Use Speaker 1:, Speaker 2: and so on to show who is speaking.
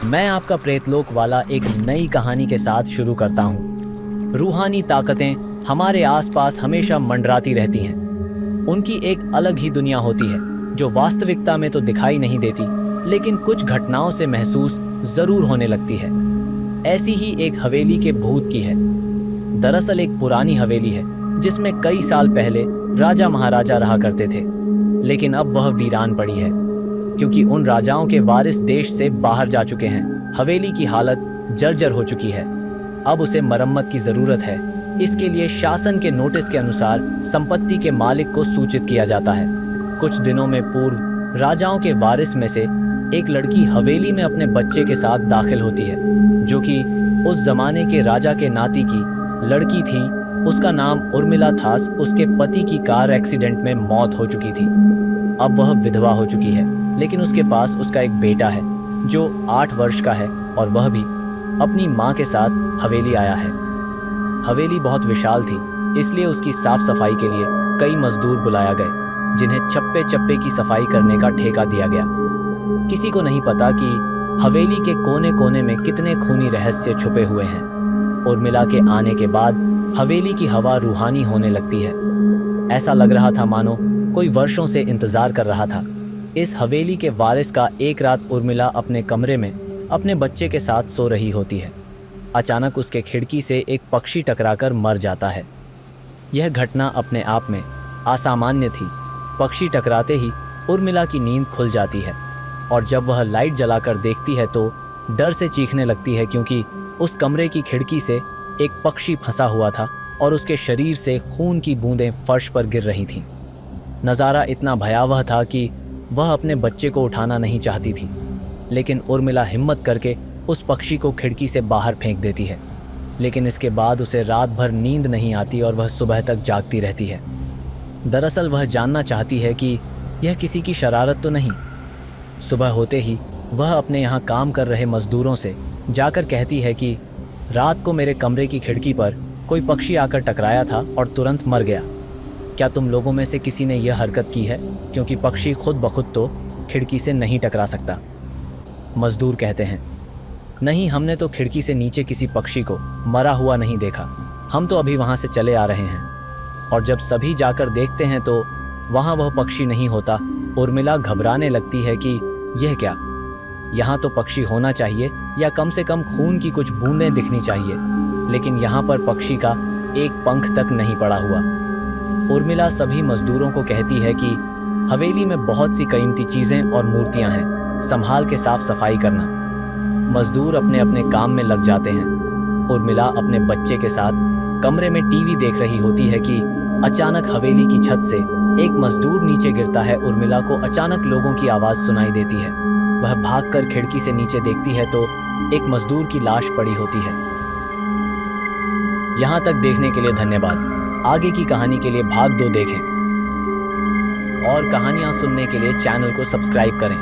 Speaker 1: मैं आपका प्रेतलोक वाला एक नई कहानी के साथ शुरू करता हूँ। रूहानी ताकतें हमारे आसपास हमेशा मंडराती रहती हैं। उनकी एक अलग ही दुनिया होती है जो वास्तविकता में तो दिखाई नहीं देती, लेकिन कुछ घटनाओं से महसूस जरूर होने लगती है। ऐसी ही एक हवेली के भूत की है। दरअसल एक पुरानी हवेली है जिसमें कई साल पहले राजा महाराजा रहा करते थे, लेकिन अब वह वीरान पड़ी है क्योंकि उन राजाओं के वारिस देश से बाहर जा चुके हैं। हवेली की हालत जर्जर हो चुकी है। अब उसे मरम्मत की जरूरत है। इसके लिए शासन के नोटिस के अनुसार संपत्ति के मालिक को सूचित किया जाता है। कुछ दिनों में पूर्व राजाओं के वारिस में से एक लड़की हवेली में अपने बच्चे के साथ दाखिल होती है, जो कि उस जमाने के राजा के नाती की लड़की थी। उसका नाम उर्मिला था। उसके पति की कार एक्सीडेंट में मौत हो चुकी थी। अब वह विधवा हो चुकी है, लेकिन उसके पास उसका एक बेटा है जो 8 वर्ष का है और वह भी अपनी माँ के साथ हवेली आया है। हवेली बहुत विशाल थी, इसलिए उसकी साफ सफाई के लिए कई मजदूर बुलाया गए, जिन्हें चप्पे चप्पे की सफाई करने का ठेका दिया गया। किसी को नहीं पता कि हवेली के कोने कोने में कितने खूनी रहस्य छुपे हुए हैं। उर्मिला के आने के बाद हवेली की हवा रूहानी होने लगती है। ऐसा लग रहा था मानो कोई वर्षों से इंतजार कर रहा था। इस हवेली के वारिस का एक रात उर्मिला अपने कमरे में अपने बच्चे के साथ सो रही होती है। अचानक उसके खिड़की से एक पक्षी टकराकर मर जाता है। यह घटना अपने आप में असामान्य थी। पक्षी टकराते ही उर्मिला की नींद खुल जाती है और जब वह लाइट जलाकर देखती है तो डर से चीखने लगती है, क्योंकि उस कमरे की खिड़की से एक पक्षी फंसा हुआ था और उसके शरीर से खून की बूंदें फर्श पर गिर रही थीं। नज़ारा इतना भयावह था कि वह अपने बच्चे को उठाना नहीं चाहती थी, लेकिन उर्मिला हिम्मत करके उस पक्षी को खिड़की से बाहर फेंक देती है। लेकिन इसके बाद उसे रात भर नींद नहीं आती और वह सुबह तक जागती रहती है। दरअसल वह जानना चाहती है कि यह किसी की शरारत तो नहीं। सुबह होते ही वह अपने यहाँ काम कर रहे मजदूरों से जाकर कहती है कि रात को मेरे कमरे की खिड़की पर कोई पक्षी आकर टकराया था और तुरंत मर गया। क्या तुम लोगों में से किसी ने यह हरकत की है, क्योंकि पक्षी खुद ब खुद तो खिड़की से नहीं टकरा सकता। मजदूर कहते हैं, नहीं, हमने तो खिड़की से नीचे किसी पक्षी को मरा हुआ नहीं देखा। हम तो अभी वहाँ से चले आ रहे हैं। और जब सभी जाकर देखते हैं तो वहाँ वह पक्षी नहीं होता। उर्मिला घबराने लगती है कि यह क्या, यहाँ तो पक्षी होना चाहिए या कम से कम खून की कुछ बूंदें दिखनी चाहिए, लेकिन यहाँ पर पक्षी का एक पंख तक नहीं पड़ा हुआ। उर्मिला सभी मजदूरों को कहती है कि हवेली में बहुत सी कीमती चीज़ें और मूर्तियाँ हैं, संभाल के साफ सफाई करना। मजदूर अपने अपने काम में लग जाते हैं। उर्मिला अपने बच्चे के साथ कमरे में टीवी देख रही होती है कि अचानक हवेली की छत से एक मजदूर नीचे गिरता है। उर्मिला को अचानक लोगों की आवाज़ सुनाई देती है। वह भागकर खिड़की से नीचे देखती है तो एक मजदूर की लाश पड़ी होती है। यहाँ तक देखने के लिए धन्यवाद। आगे की कहानी के लिए भाग 2 देखें और कहानियाँ सुनने के लिए चैनल को सब्सक्राइब करें।